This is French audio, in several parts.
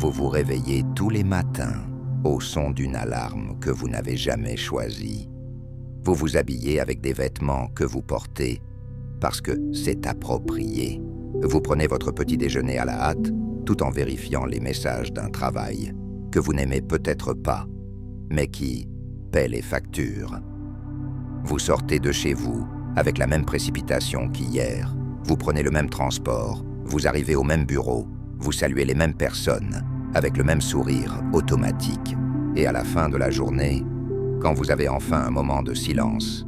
vous vous réveillez tous les matins au son d'une alarme que vous n'avez jamais choisie. Vous vous habillez avec des vêtements que vous portez parce que c'est approprié. Vous prenez votre petit déjeuner à la hâte tout en vérifiant les messages d'un travail que vous n'aimez peut-être pas, mais qui paie les factures. Vous sortez de chez vous avec la même précipitation qu'hier. Vous prenez le même transport, vous arrivez au même bureau, vous saluez les mêmes personnes avec le même sourire automatique. Et à la fin de la journée, quand vous avez enfin un moment de silence,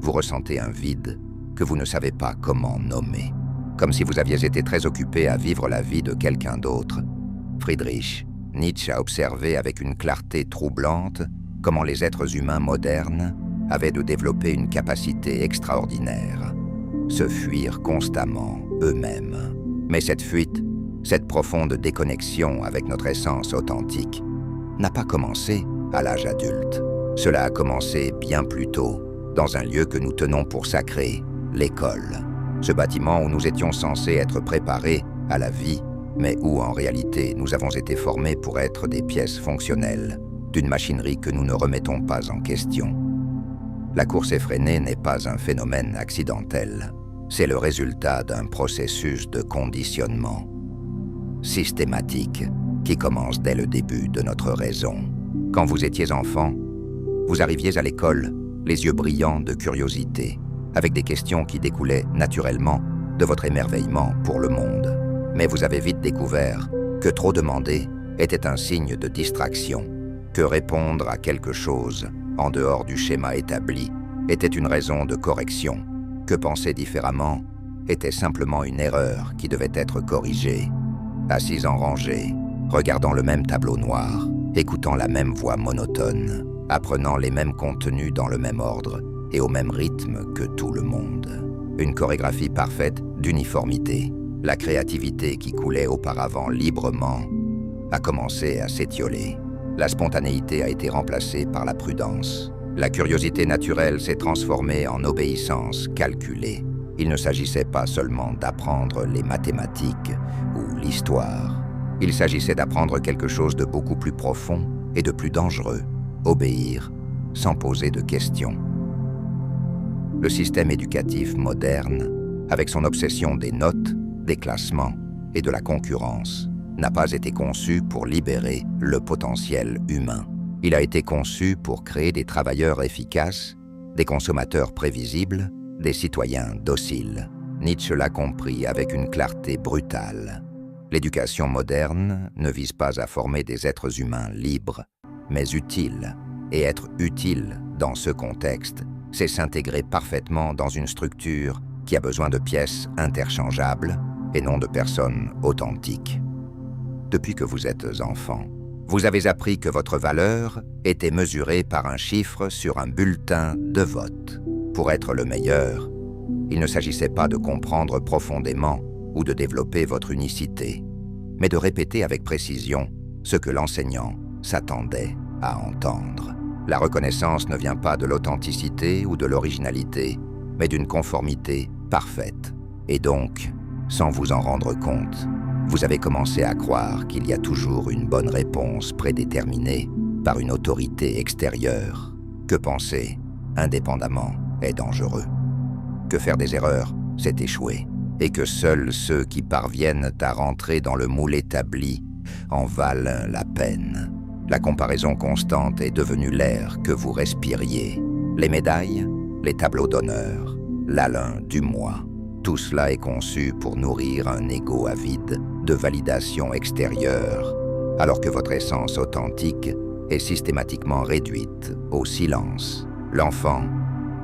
vous ressentez un vide que vous ne savez pas comment nommer. Comme si vous aviez été très occupé à vivre la vie de quelqu'un d'autre. Friedrich Nietzsche a observé avec une clarté troublante comment les êtres humains modernes avaient de développer une capacité extraordinaire, se fuir constamment eux-mêmes. Mais cette fuite, cette profonde déconnexion avec notre essence authentique, n'a pas commencé à l'âge adulte. Cela a commencé bien plus tôt, dans un lieu que nous tenons pour sacré, l'école. Ce bâtiment où nous étions censés être préparés à la vie, mais où en réalité nous avons été formés pour être des pièces fonctionnelles d'une machinerie que nous ne remettons pas en question. La course effrénée n'est pas un phénomène accidentel, c'est le résultat d'un processus de conditionnement systématique qui commence dès le début de notre raison. Quand vous étiez enfant, vous arriviez à l'école, les yeux brillants de curiosité, avec des questions qui découlaient naturellement de votre émerveillement pour le monde. Mais vous avez vite découvert que trop demander était un signe de distraction, que répondre à quelque chose en dehors du schéma établi était une raison de correction, que penser différemment était simplement une erreur qui devait être corrigée. Assis en rangée, regardant le même tableau noir, écoutant la même voix monotone, apprenant les mêmes contenus dans le même ordre et au même rythme que tout le monde. Une chorégraphie parfaite d'uniformité. La créativité qui coulait auparavant librement a commencé à s'étioler. La spontanéité a été remplacée par la prudence. La curiosité naturelle s'est transformée en obéissance calculée. Il ne s'agissait pas seulement d'apprendre les mathématiques ou l'histoire. Il s'agissait d'apprendre quelque chose de beaucoup plus profond et de plus dangereux, obéir sans poser de questions. Le système éducatif moderne, avec son obsession des notes, des classements et de la concurrence, n'a pas été conçu pour libérer le potentiel humain. Il a été conçu pour créer des travailleurs efficaces, des consommateurs prévisibles, des citoyens dociles. Nietzsche l'a compris avec une clarté brutale. L'éducation moderne ne vise pas à former des êtres humains libres, mais utiles. Et être utile dans ce contexte, c'est s'intégrer parfaitement dans une structure qui a besoin de pièces interchangeables et non de personnes authentiques. Depuis que vous êtes enfant, vous avez appris que votre valeur était mesurée par un chiffre sur un bulletin de vote. Pour être le meilleur, il ne s'agissait pas de comprendre profondément ou de développer votre unicité, mais de répéter avec précision ce que l'enseignant s'attendait à entendre. La reconnaissance ne vient pas de l'authenticité ou de l'originalité, mais d'une conformité parfaite. Et donc, sans vous en rendre compte, vous avez commencé à croire qu'il y a toujours une bonne réponse prédéterminée par une autorité extérieure, que penser indépendamment est dangereux, que faire des erreurs, c'est échouer, et que seuls ceux qui parviennent à rentrer dans le moule établi en valent la peine. La comparaison constante est devenue l'air que vous respiriez. Les médailles, les tableaux d'honneur, l'halein du moi, tout cela est conçu pour nourrir un ego avide de validation extérieure, alors que votre essence authentique est systématiquement réduite au silence. L'enfant,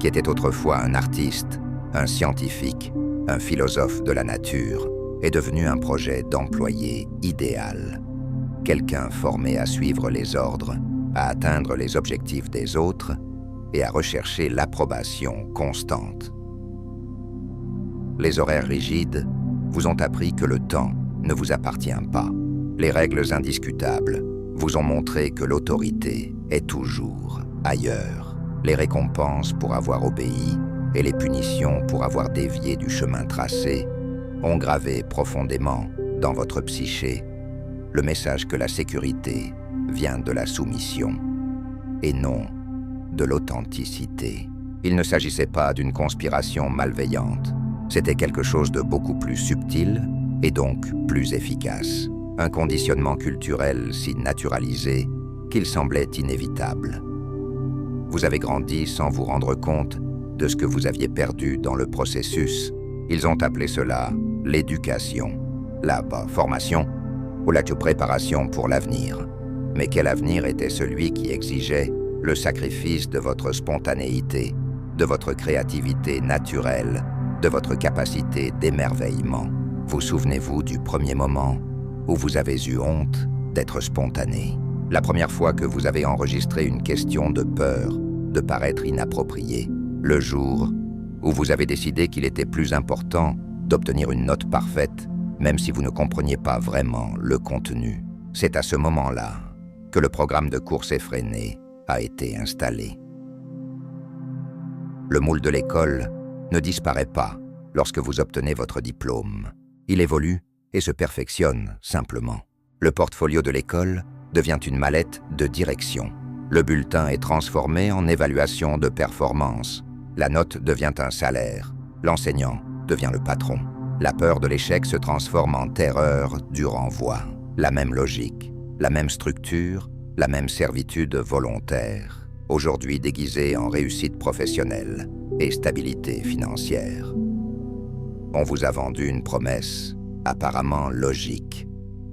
qui était autrefois un artiste, un scientifique, un philosophe de la nature, est devenu un projet d'employé idéal. Quelqu'un formé à suivre les ordres, à atteindre les objectifs des autres et à rechercher l'approbation constante. Les horaires rigides vous ont appris que le temps ne vous appartient pas. Les règles indiscutables vous ont montré que l'autorité est toujours ailleurs. Les récompenses pour avoir obéi et les punitions pour avoir dévié du chemin tracé ont gravé profondément dans votre psyché le message que la sécurité vient de la soumission, et non de l'authenticité. Il ne s'agissait pas d'une conspiration malveillante, c'était quelque chose de beaucoup plus subtil et donc plus efficace. Un conditionnement culturel si naturalisé qu'il semblait inévitable. Vous avez grandi sans vous rendre compte de ce que vous aviez perdu dans le processus. Ils ont appelé cela l'éducation, la formation ou la préparation pour l'avenir. Mais quel avenir était celui qui exigeait le sacrifice de votre spontanéité, de votre créativité naturelle, de votre capacité d'émerveillement? Vous souvenez-vous du premier moment où vous avez eu honte d'être spontané? La première fois que vous avez enregistré une question de peur de paraître inappropriée? Le jour où vous avez décidé qu'il était plus important d'obtenir une note parfaite, même si vous ne compreniez pas vraiment le contenu? C'est à ce moment-là que le programme de course effrénée a été installé. Le moule de l'école ne disparaît pas lorsque vous obtenez votre diplôme. Il évolue et se perfectionne simplement. Le portfolio de l'école devient une mallette de direction. Le bulletin est transformé en évaluation de performance. La note devient un salaire. L'enseignant devient le patron. La peur de l'échec se transforme en terreur du renvoi. La même logique, la même structure, la même servitude volontaire, aujourd'hui déguisée en réussite professionnelle et stabilité financière. On vous a vendu une promesse apparemment logique.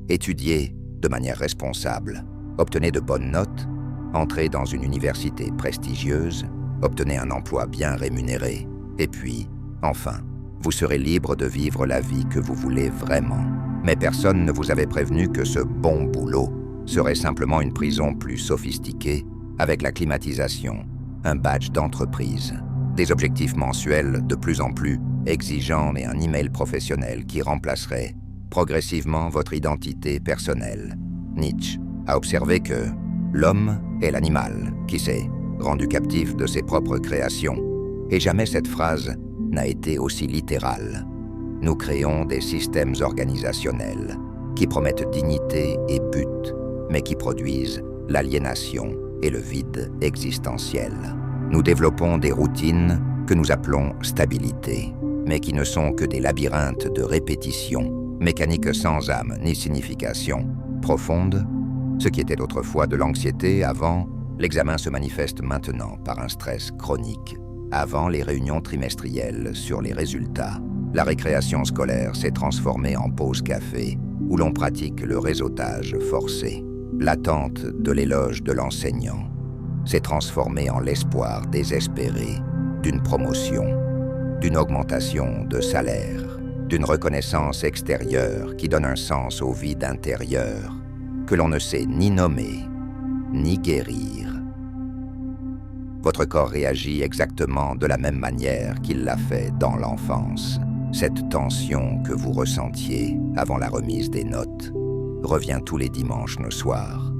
Étudiez de manière responsable, obtenez de bonnes notes, entrez dans une université prestigieuse, obtenez un emploi bien rémunéré, et puis, enfin, vous serez libre de vivre la vie que vous voulez vraiment. Mais personne ne vous avait prévenu que ce bon boulot serait simplement une prison plus sophistiquée, avec la climatisation, un badge d'entreprise, des objectifs mensuels de plus en plus exigeants et un email professionnel qui remplacerait progressivement votre identité personnelle. Nietzsche a observé que l'homme est l'animal qui s'est rendu captif de ses propres créations. Et jamais cette phrase n'a été aussi littérale. Nous créons des systèmes organisationnels qui promettent dignité et but, mais qui produisent l'aliénation et le vide existentiel. Nous développons des routines que nous appelons stabilité, mais qui ne sont que des labyrinthes de répétition, mécaniques sans âme ni signification profonde. Ce qui était autrefois de l'anxiété avant, l'examen se manifeste maintenant par un stress chronique. Avant les réunions trimestrielles sur les résultats, la récréation scolaire s'est transformée en pause café, où l'on pratique le réseautage forcé. L'attente de l'éloge de l'enseignant s'est transformée en l'espoir désespéré d'une promotion, d'une augmentation de salaire, d'une reconnaissance extérieure qui donne un sens au vide intérieur que l'on ne sait ni nommer, ni guérir. Votre corps réagit exactement de la même manière qu'il l'a fait dans l'enfance. Cette tension que vous ressentiez avant la remise des notes revient tous les dimanches le soir,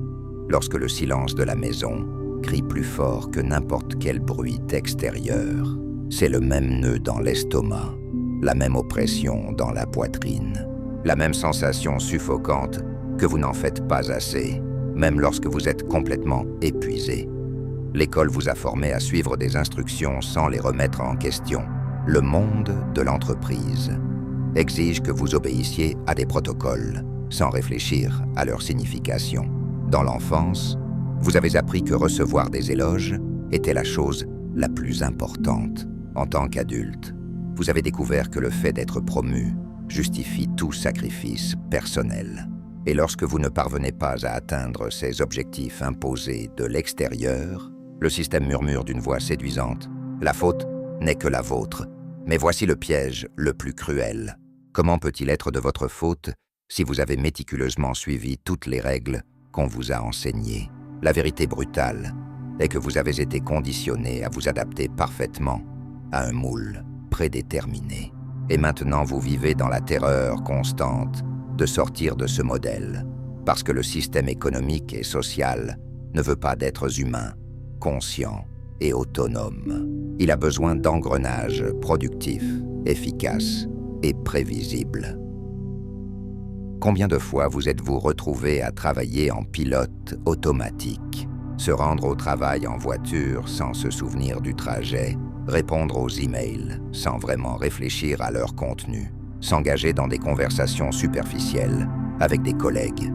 lorsque le silence de la maison crie plus fort que n'importe quel bruit extérieur. C'est le même nœud dans l'estomac, la même oppression dans la poitrine, la même sensation suffocante que vous n'en faites pas assez, même lorsque vous êtes complètement épuisé. L'école vous a formé à suivre des instructions sans les remettre en question. Le monde de l'entreprise exige que vous obéissiez à des protocoles, sans réfléchir à leur signification. Dans l'enfance, vous avez appris que recevoir des éloges était la chose la plus importante. En tant qu'adulte, vous avez découvert que le fait d'être promu justifie tout sacrifice personnel. Et lorsque vous ne parvenez pas à atteindre ces objectifs imposés de l'extérieur, le système murmure d'une voix séduisante. La faute n'est que la vôtre. Mais voici le piège le plus cruel. Comment peut-il être de votre faute si vous avez méticuleusement suivi toutes les règles qu'on vous a enseignées? La vérité brutale est que vous avez été conditionné à vous adapter parfaitement à un moule prédéterminé. Et maintenant vous vivez dans la terreur constante de sortir de ce modèle, parce que le système économique et social ne veut pas d'êtres humains, conscients et autonomes. Il a besoin d'engrenages productifs, efficaces et prévisibles. Combien de fois vous êtes-vous retrouvé à travailler en pilote automatique, se rendre au travail en voiture sans se souvenir du trajet, répondre aux emails sans vraiment réfléchir à leur contenu, s'engager dans des conversations superficielles avec des collègues,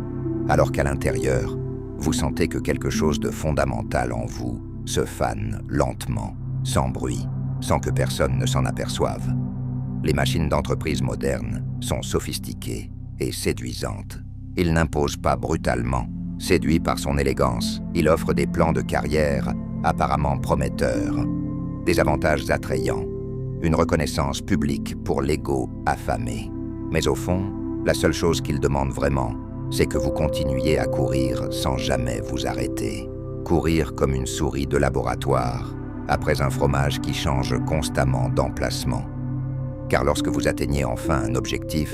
alors qu'à l'intérieur, vous sentez que quelque chose de fondamental en vous se fane lentement, sans bruit, sans que personne ne s'en aperçoive. Les machines d'entreprise modernes sont sophistiquées et séduisantes. Il n'impose pas brutalement. Séduit par son élégance, il offre des plans de carrière apparemment prometteurs, des avantages attrayants, une reconnaissance publique pour l'ego affamé. Mais au fond, la seule chose qu'il demande vraiment, c'est que vous continuiez à courir sans jamais vous arrêter. Courir comme une souris de laboratoire, après un fromage qui change constamment d'emplacement. Car lorsque vous atteignez enfin un objectif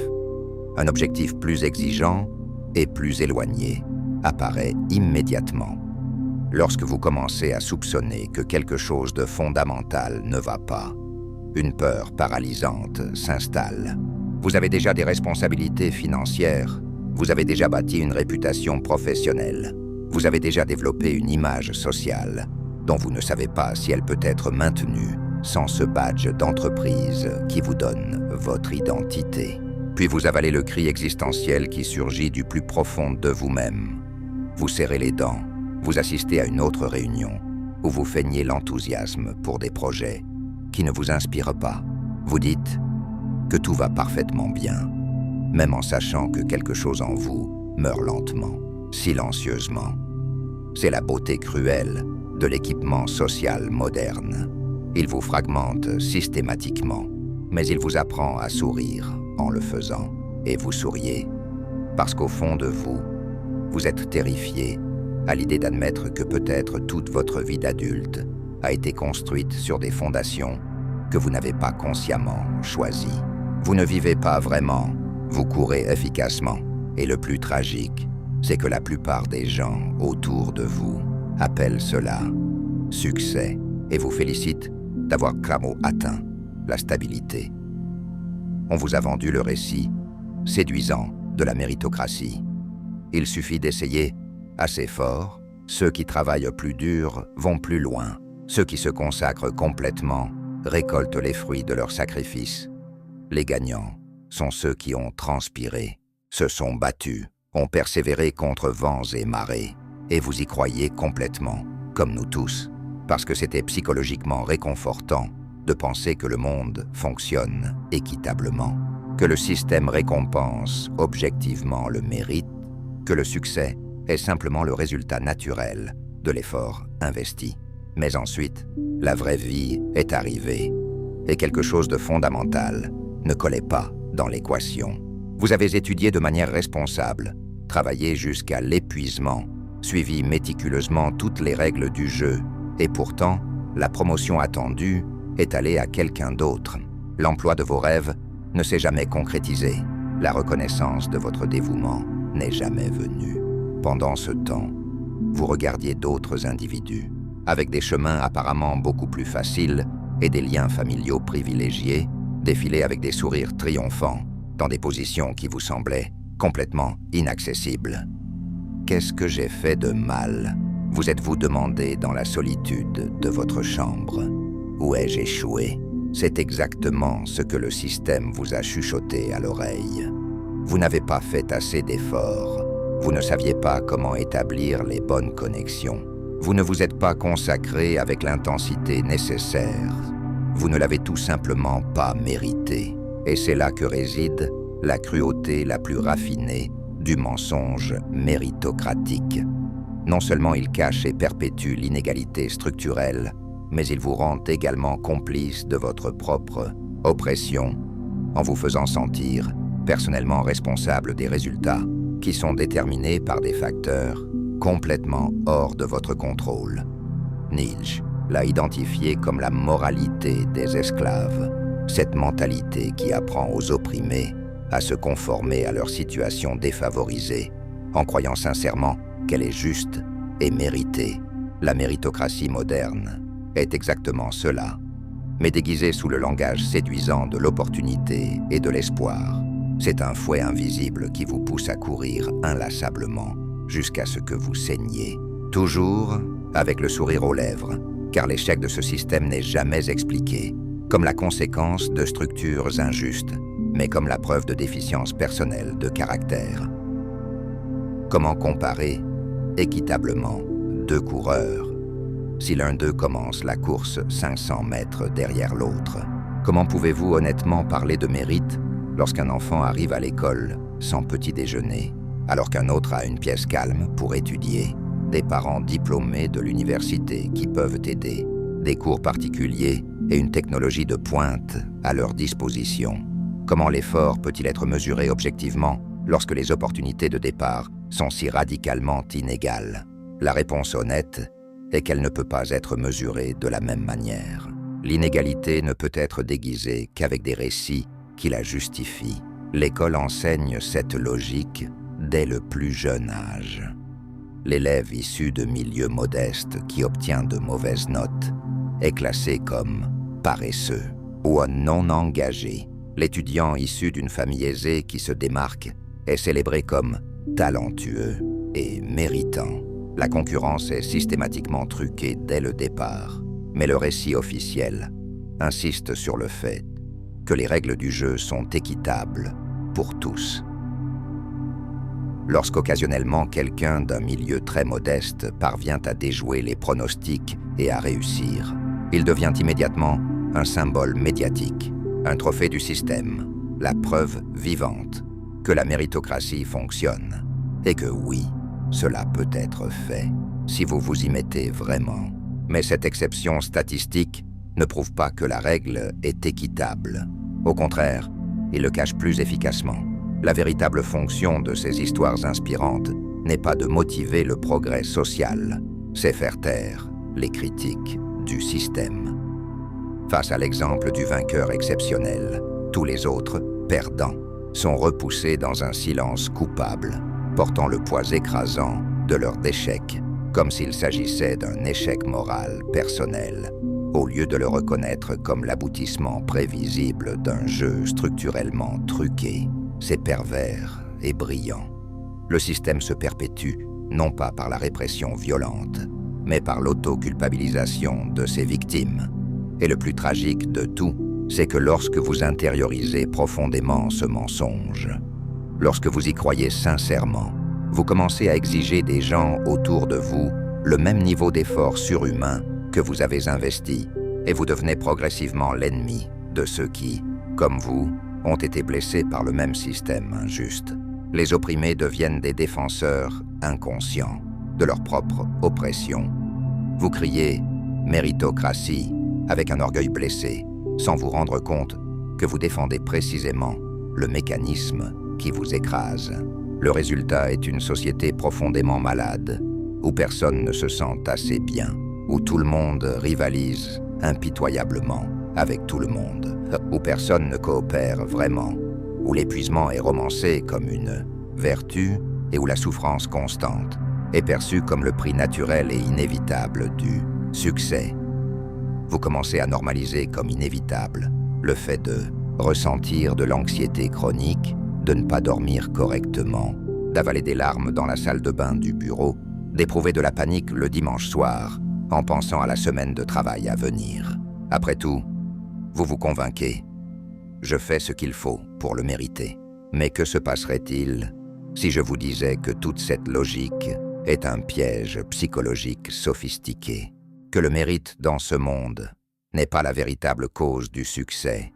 plus exigeant et plus éloigné, apparaît immédiatement. Lorsque vous commencez à soupçonner que quelque chose de fondamental ne va pas, une peur paralysante s'installe. Vous avez déjà des responsabilités financières, vous avez déjà bâti une réputation professionnelle, vous avez déjà développé une image sociale dont vous ne savez pas si elle peut être maintenue sans ce badge d'entreprise qui vous donne votre identité. Puis vous avalez le cri existentiel qui surgit du plus profond de vous-même. Vous serrez les dents, vous assistez à une autre réunion où vous feignez l'enthousiasme pour des projets qui ne vous inspirent pas. Vous dites que tout va parfaitement bien, même en sachant que quelque chose en vous meurt lentement, silencieusement. C'est la beauté cruelle de l'équipement social moderne. Il vous fragmente systématiquement, mais il vous apprend à sourire en le faisant. Et vous souriez, parce qu'au fond de vous, vous êtes terrifié à l'idée d'admettre que peut-être toute votre vie d'adulte a été construite sur des fondations que vous n'avez pas consciemment choisies. Vous ne vivez pas vraiment, vous courez efficacement. Et le plus tragique, c'est que la plupart des gens autour de vous appellent cela succès et vous félicitent d'avoir clairement atteint la stabilité. On vous a vendu le récit séduisant de la méritocratie. Il suffit d'essayer assez fort. Ceux qui travaillent plus dur vont plus loin. Ceux qui se consacrent complètement récoltent les fruits de leur sacrifice. Les gagnants sont ceux qui ont transpiré, se sont battus, ont persévéré contre vents et marées. Et vous y croyez complètement, comme nous tous, parce que c'était psychologiquement réconfortant de penser que le monde fonctionne équitablement, que le système récompense objectivement le mérite, que le succès est simplement le résultat naturel de l'effort investi. Mais ensuite, la vraie vie est arrivée, et quelque chose de fondamental ne collait pas dans l'équation. Vous avez étudié de manière responsable, travaillé jusqu'à l'épuisement, suivi méticuleusement toutes les règles du jeu, et pourtant, la promotion attendue est allée à quelqu'un d'autre. L'emploi de vos rêves ne s'est jamais concrétisé. La reconnaissance de votre dévouement n'est jamais venue. Pendant ce temps, vous regardiez d'autres individus, avec des chemins apparemment beaucoup plus faciles et des liens familiaux privilégiés, défiler avec des sourires triomphants dans des positions qui vous semblaient complètement inaccessibles. Qu'est-ce que j'ai fait de mal ? Vous êtes-vous demandé dans la solitude de votre chambre ? Où ai-je échoué ? C'est exactement ce que le système vous a chuchoté à l'oreille. Vous n'avez pas fait assez d'efforts. Vous ne saviez pas comment établir les bonnes connexions. Vous ne vous êtes pas consacré avec l'intensité nécessaire. Vous ne l'avez tout simplement pas mérité. Et c'est là que réside la cruauté la plus raffinée du mensonge méritocratique. Non seulement il cache et perpétue l'inégalité structurelle, mais il vous rend également complice de votre propre oppression en vous faisant sentir personnellement responsable des résultats qui sont déterminés par des facteurs complètement hors de votre contrôle. Nietzsche l'a identifié comme la moralité des esclaves, cette mentalité qui apprend aux opprimés à se conformer à leur situation défavorisée, en croyant sincèrement qu'elle est juste et méritée. La méritocratie moderne est exactement cela, mais déguisée sous le langage séduisant de l'opportunité et de l'espoir. C'est un fouet invisible qui vous pousse à courir inlassablement jusqu'à ce que vous saigniez. Toujours avec le sourire aux lèvres, car l'échec de ce système n'est jamais expliqué comme la conséquence de structures injustes, mais comme la preuve de déficience personnelle de caractère. Comment comparer équitablement deux coureurs si l'un d'eux commence la course 500 mètres derrière l'autre? Comment pouvez-vous honnêtement parler de mérite lorsqu'un enfant arrive à l'école sans petit déjeuner, alors qu'un autre a une pièce calme pour étudier, des parents diplômés de l'université qui peuvent aider, des cours particuliers et une technologie de pointe à leur disposition? Comment l'effort peut-il être mesuré objectivement lorsque les opportunités de départ sont si radicalement inégales? La réponse honnête est qu'elle ne peut pas être mesurée de la même manière. L'inégalité ne peut être déguisée qu'avec des récits qui la justifient. L'école enseigne cette logique dès le plus jeune âge. L'élève issu de milieux modestes qui obtient de mauvaises notes est classé comme paresseux ou non engagé. L'étudiant issu d'une famille aisée qui se démarque est célébré comme talentueux et méritant. La concurrence est systématiquement truquée dès le départ, mais le récit officiel insiste sur le fait que les règles du jeu sont équitables pour tous. Lorsqu'occasionnellement quelqu'un d'un milieu très modeste parvient à déjouer les pronostics et à réussir, il devient immédiatement un symbole médiatique, un trophée du système, la preuve vivante que la méritocratie fonctionne et que oui, cela peut être fait si vous vous y mettez vraiment. Mais cette exception statistique ne prouve pas que la règle est équitable. Au contraire, il le cache plus efficacement. La véritable fonction de ces histoires inspirantes n'est pas de motiver le progrès social, c'est faire taire les critiques du système. Face à l'exemple du vainqueur exceptionnel, tous les autres, perdants, sont repoussés dans un silence coupable, portant le poids écrasant de leur échec, comme s'il s'agissait d'un échec moral personnel, au lieu de le reconnaître comme l'aboutissement prévisible d'un jeu structurellement truqué. C'est pervers et brillant. Le système se perpétue, non pas par la répression violente, mais par l'auto-culpabilisation de ses victimes. Et le plus tragique de tout, c'est que lorsque vous intériorisez profondément ce mensonge, lorsque vous y croyez sincèrement, vous commencez à exiger des gens autour de vous le même niveau d'effort surhumain que vous avez investi, et vous devenez progressivement l'ennemi de ceux qui, comme vous, ont été blessés par le même système injuste. Les opprimés deviennent des défenseurs inconscients de leur propre oppression. Vous criez « méritocratie » avec un orgueil blessé, sans vous rendre compte que vous défendez précisément le mécanisme qui vous écrase. Le résultat est une société profondément malade, où personne ne se sent assez bien, où tout le monde rivalise impitoyablement avec tout le monde, où personne ne coopère vraiment, où l'épuisement est romancé comme une vertu et où la souffrance constante est perçue comme le prix naturel et inévitable du succès. Vous commencez à normaliser comme inévitable le fait de ressentir de l'anxiété chronique, de ne pas dormir correctement, d'avaler des larmes dans la salle de bain du bureau, d'éprouver de la panique le dimanche soir en pensant à la semaine de travail à venir. Après tout, vous vous convainquez, je fais ce qu'il faut pour le mériter. Mais que se passerait-il si je vous disais que toute cette logique est un piège psychologique sophistiqué, que le mérite dans ce monde n'est pas la véritable cause du succès,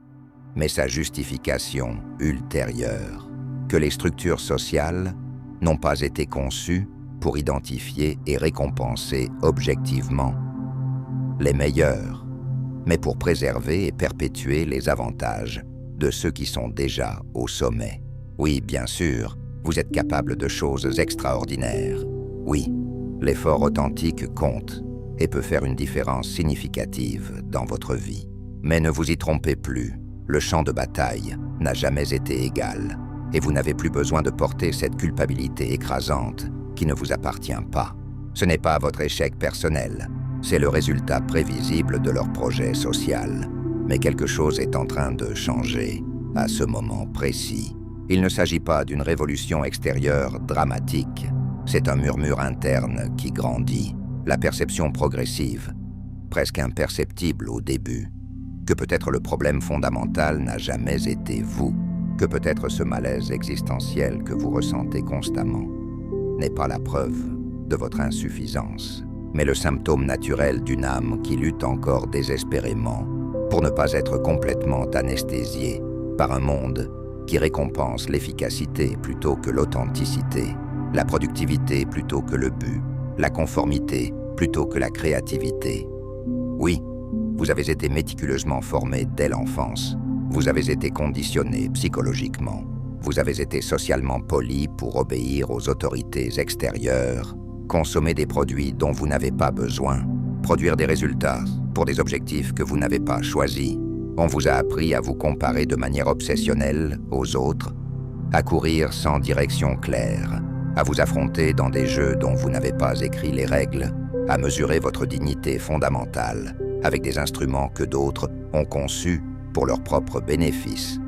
mais sa justification ultérieure, que les structures sociales n'ont pas été conçues pour identifier et récompenser objectivement les meilleurs, mais pour préserver et perpétuer les avantages de ceux qui sont déjà au sommet. Oui, bien sûr, vous êtes capable de choses extraordinaires. Oui, l'effort authentique compte et peut faire une différence significative dans votre vie. Mais ne vous y trompez plus, le champ de bataille n'a jamais été égal, et vous n'avez plus besoin de porter cette culpabilité écrasante qui ne vous appartient pas. Ce n'est pas votre échec personnel, c'est le résultat prévisible de leur projet social. Mais quelque chose est en train de changer à ce moment précis. Il ne s'agit pas d'une révolution extérieure dramatique. C'est un murmure interne qui grandit, la perception progressive, presque imperceptible au début, que peut-être le problème fondamental n'a jamais été vous, que peut-être ce malaise existentiel que vous ressentez constamment n'est pas la preuve de votre insuffisance, mais le symptôme naturel d'une âme qui lutte encore désespérément pour ne pas être complètement anesthésiée par un monde qui récompense l'efficacité plutôt que l'authenticité, la productivité plutôt que le but, la conformité plutôt que la créativité. Oui, vous avez été méticuleusement formé dès l'enfance. Vous avez été conditionné psychologiquement. Vous avez été socialement poli pour obéir aux autorités extérieures, consommer des produits dont vous n'avez pas besoin, produire des résultats pour des objectifs que vous n'avez pas choisis. On vous a appris à vous comparer de manière obsessionnelle aux autres, à courir sans direction claire, à vous affronter dans des jeux dont vous n'avez pas écrit les règles, à mesurer votre dignité fondamentale avec des instruments que d'autres ont conçus pour leur propre bénéfice.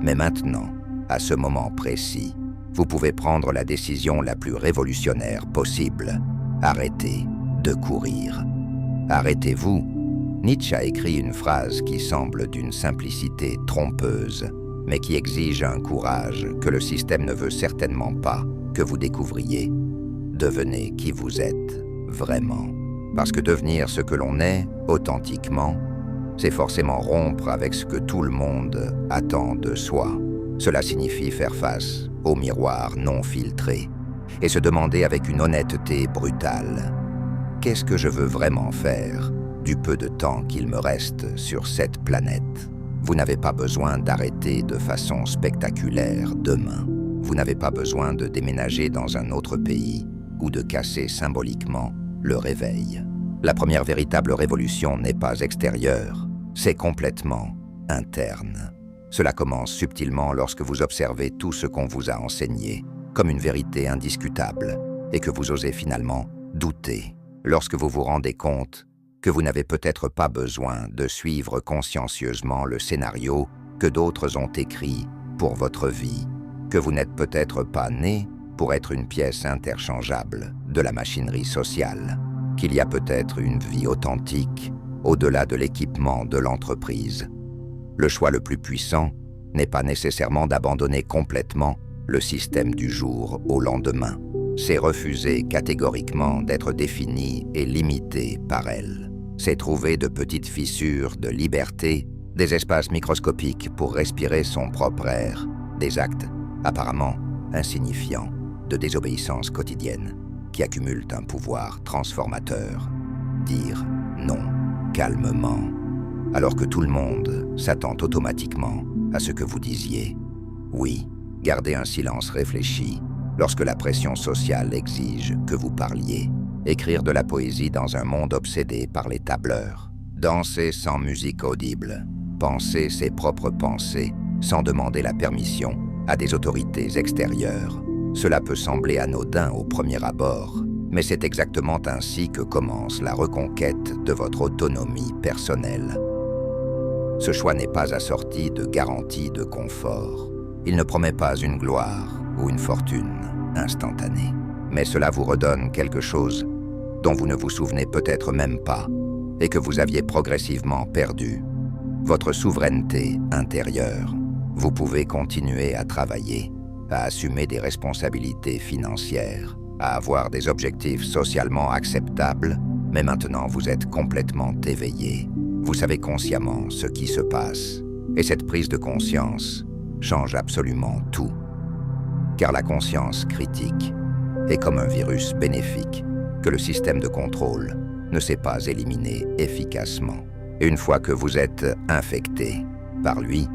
Mais maintenant, à ce moment précis, vous pouvez prendre la décision la plus révolutionnaire possible. Arrêtez de courir. Arrêtez-vous. Nietzsche a écrit une phrase qui semble d'une simplicité trompeuse, mais qui exige un courage que le système ne veut certainement pas que vous découvriez. Devenez qui vous êtes vraiment. Parce que devenir ce que l'on est, authentiquement, c'est forcément rompre avec ce que tout le monde attend de soi. Cela signifie faire face au miroir non filtré et se demander avec une honnêteté brutale: qu'est-ce que je veux vraiment faire du peu de temps qu'il me reste sur cette planète? Vous n'avez pas besoin d'arrêter de façon spectaculaire demain. Vous n'avez pas besoin de déménager dans un autre pays ou de casser symboliquement le réveil. La première véritable révolution n'est pas extérieure, c'est complètement interne. Cela commence subtilement lorsque vous observez tout ce qu'on vous a enseigné comme une vérité indiscutable et que vous osez finalement douter. Lorsque vous vous rendez compte que vous n'avez peut-être pas besoin de suivre consciencieusement le scénario que d'autres ont écrit pour votre vie, que vous n'êtes peut-être pas né pour être une pièce interchangeable de la machinerie sociale, qu'il y a peut-être une vie authentique au-delà de l'équipement de l'entreprise. Le choix le plus puissant n'est pas nécessairement d'abandonner complètement le système du jour au lendemain. C'est refuser catégoriquement d'être défini et limité par elle. C'est trouver de petites fissures de liberté, des espaces microscopiques pour respirer son propre air, des actes apparemment insignifiants de désobéissance quotidienne qui accumulent un pouvoir transformateur. Dire non calmement, alors que tout le monde s'attend automatiquement à ce que vous disiez. Oui, garder un silence réfléchi lorsque la pression sociale exige que vous parliez. Écrire de la poésie dans un monde obsédé par les tableurs. Danser sans musique audible. Penser ses propres pensées sans demander la permission à des autorités extérieures. Cela peut sembler anodin au premier abord, mais c'est exactement ainsi que commence la reconquête de votre autonomie personnelle. Ce choix n'est pas assorti de garanties de confort. Il ne promet pas une gloire ou une fortune instantanée. Mais cela vous redonne quelque chose dont vous ne vous souvenez peut-être même pas et que vous aviez progressivement perdu. Votre souveraineté intérieure. Vous pouvez continuer à travailler, à assumer des responsabilités financières, à avoir des objectifs socialement acceptables, mais maintenant vous êtes complètement éveillé. Vous savez consciemment ce qui se passe. Et cette prise de conscience change absolument tout. Car la conscience critique est comme un virus bénéfique que le système de contrôle ne sait pas éliminer efficacement. Et une fois que vous êtes infecté par lui,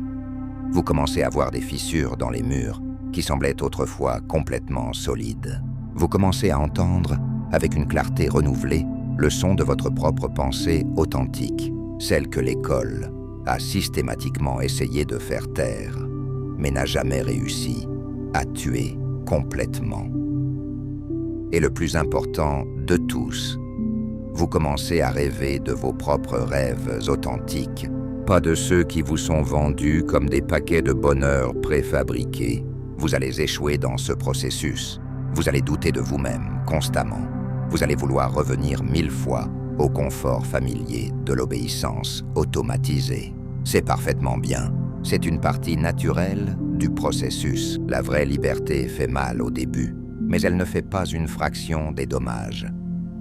vous commencez à voir des fissures dans les murs qui semblaient autrefois complètement solides. Vous commencez à entendre, avec une clarté renouvelée, le son de votre propre pensée authentique, celle que l'école a systématiquement essayé de faire taire, mais n'a jamais réussi à tuer complètement. Et le plus important de tous, vous commencez à rêver de vos propres rêves authentiques, pas de ceux qui vous sont vendus comme des paquets de bonheur préfabriqués. vous allez échouer dans ce processus. Vous allez douter de vous-même constamment. Vous allez vouloir revenir 1000 fois au confort familier de l'obéissance automatisée. C'est parfaitement bien. C'est une partie naturelle du processus. La vraie liberté fait mal au début, mais elle ne fait pas une fraction des dommages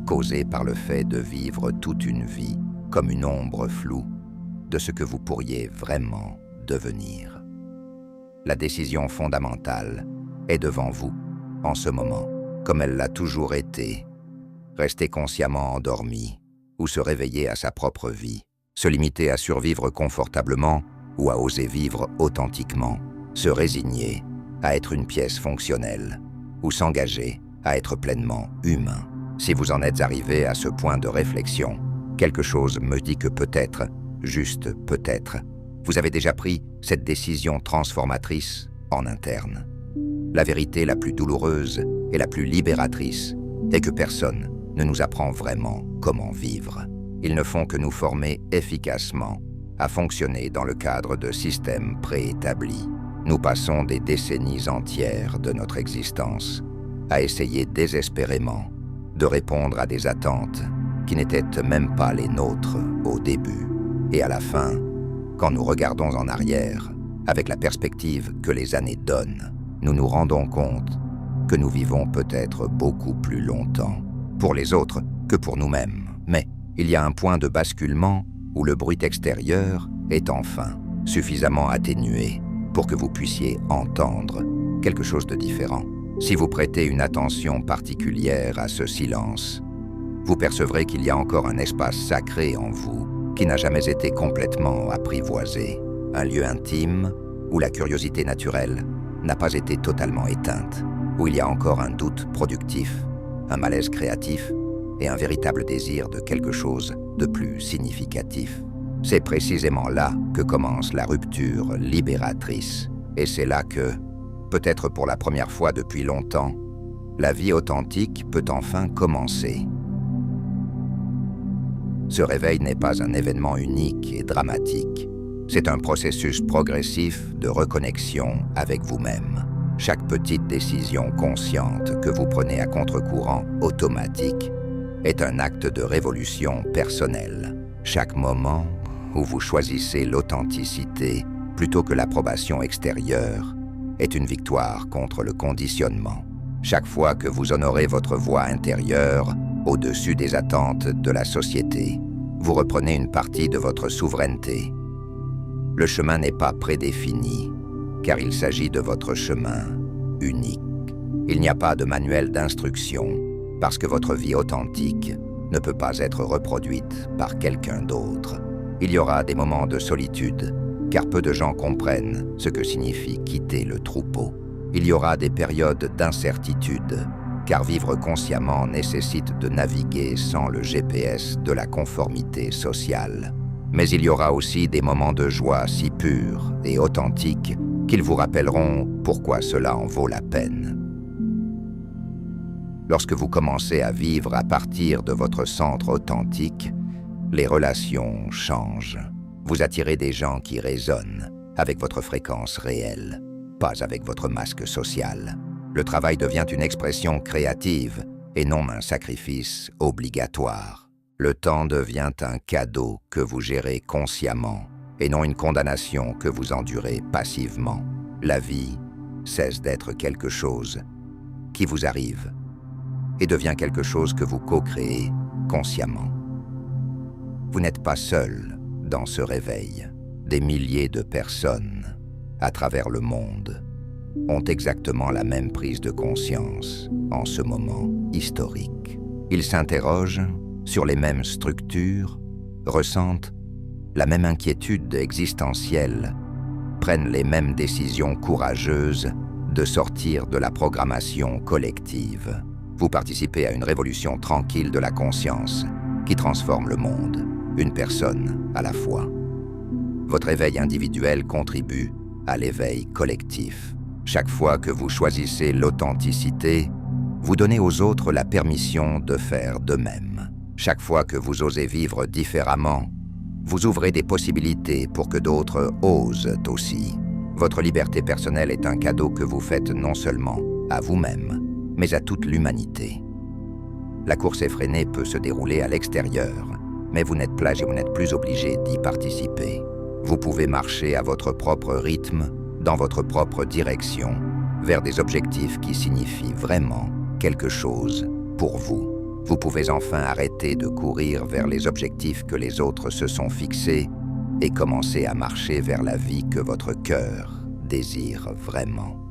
causés par le fait de vivre toute une vie comme une ombre floue de ce que vous pourriez vraiment devenir. La décision fondamentale est devant vous, en ce moment, comme elle l'a toujours été. Rester consciemment endormi ou se réveiller à sa propre vie, se limiter à survivre confortablement ou à oser vivre authentiquement, se résigner à être une pièce fonctionnelle ou s'engager à être pleinement humain. Si vous en êtes arrivé à ce point de réflexion, quelque chose me dit que peut-être, juste peut-être, vous avez déjà pris cette décision transformatrice en interne. La vérité la plus douloureuse et la plus libératrice est que personne ne nous apprend vraiment comment vivre. Ils ne font que nous former efficacement à fonctionner dans le cadre de systèmes préétablis. Nous passons des décennies entières de notre existence à essayer désespérément de répondre à des attentes qui n'étaient même pas les nôtres au début. Et à la fin, quand nous regardons en arrière, avec la perspective que les années donnent, nous nous rendons compte que nous vivons peut-être beaucoup plus longtemps pour les autres que pour nous-mêmes. Mais il y a un point de basculement où le bruit extérieur est enfin suffisamment atténué pour que vous puissiez entendre quelque chose de différent. Si vous prêtez une attention particulière à ce silence, vous percevrez qu'il y a encore un espace sacré en vous qui n'a jamais été complètement apprivoisé, un lieu intime où la curiosité naturelle n'a pas été totalement éteinte, où il y a encore un doute productif, un malaise créatif et un véritable désir de quelque chose de plus significatif. C'est précisément là que commence la rupture libératrice, et c'est là que, peut-être pour la première fois depuis longtemps, la vie authentique peut enfin commencer. Ce réveil n'est pas un événement unique et dramatique. C'est un processus progressif de reconnexion avec vous-même. Chaque petite décision consciente que vous prenez à contre-courant automatique est un acte de révolution personnelle. Chaque moment où vous choisissez l'authenticité plutôt que l'approbation extérieure est une victoire contre le conditionnement. Chaque fois que vous honorez votre voix intérieure au-dessus des attentes de la société, vous reprenez une partie de votre souveraineté. Le chemin n'est pas prédéfini, car il s'agit de votre chemin unique. Il n'y a pas de manuel d'instruction, parce que votre vie authentique ne peut pas être reproduite par quelqu'un d'autre. Il y aura des moments de solitude, car peu de gens comprennent ce que signifie quitter le troupeau. Il y aura des périodes d'incertitude, car vivre consciemment nécessite de naviguer sans le GPS de la conformité sociale. Mais il y aura aussi des moments de joie si purs et authentiques qu'ils vous rappelleront pourquoi cela en vaut la peine. Lorsque vous commencez à vivre à partir de votre centre authentique, les relations changent. Vous attirez des gens qui résonnent avec votre fréquence réelle, pas avec votre masque social. Le travail devient une expression créative et non un sacrifice obligatoire. Le temps devient un cadeau que vous gérez consciemment et non une condamnation que vous endurez passivement. La vie cesse d'être quelque chose qui vous arrive et devient quelque chose que vous co-créez consciemment. Vous n'êtes pas seul dans ce réveil. Des milliers de personnes à travers le monde ont exactement la même prise de conscience en ce moment historique. Ils s'interrogent sur les mêmes structures, ressentent la même inquiétude existentielle, prennent les mêmes décisions courageuses de sortir de la programmation collective. Vous participez à une révolution tranquille de la conscience qui transforme le monde, une personne à la fois. Votre éveil individuel contribue à l'éveil collectif. Chaque fois que vous choisissez l'authenticité, vous donnez aux autres la permission de faire de même. Chaque fois que vous osez vivre différemment, vous ouvrez des possibilités pour que d'autres osent aussi. Votre liberté personnelle est un cadeau que vous faites non seulement à vous-même, mais à toute l'humanité. La course effrénée peut se dérouler à l'extérieur, mais vous n'êtes plus obligé d'y participer. Vous pouvez marcher à votre propre rythme, dans votre propre direction, vers des objectifs qui signifient vraiment quelque chose pour vous. Vous pouvez enfin arrêter de courir vers les objectifs que les autres se sont fixés et commencer à marcher vers la vie que votre cœur désire vraiment.